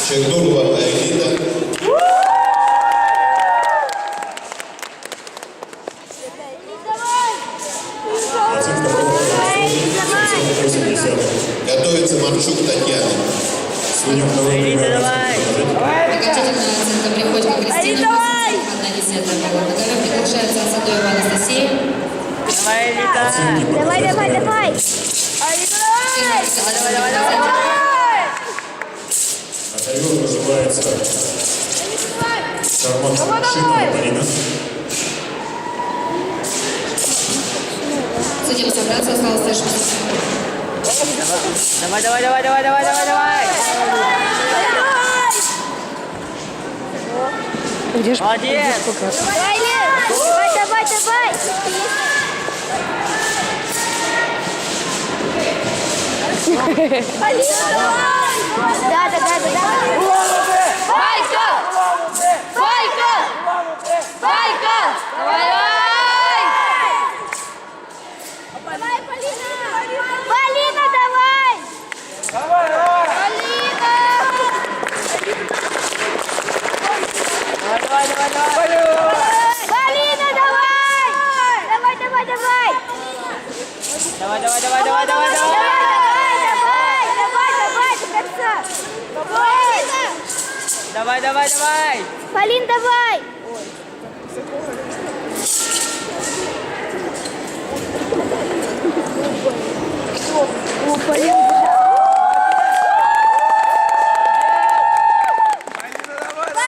Чайдурова Еліта. Готовится Марчук Татьяна. Окончательная оценка Приходько Кристина, Анна Лизета. На ковер приглашается Асадоева Анастасия. Давай. На ковер называется Шарманшина Марина. Судьям собраться, осталось даже. Давай. Молодец. Давай. Да. Байка! Давай! Полина, давай! Полина, давай! Давай, до конца! Давай! Полин, давай!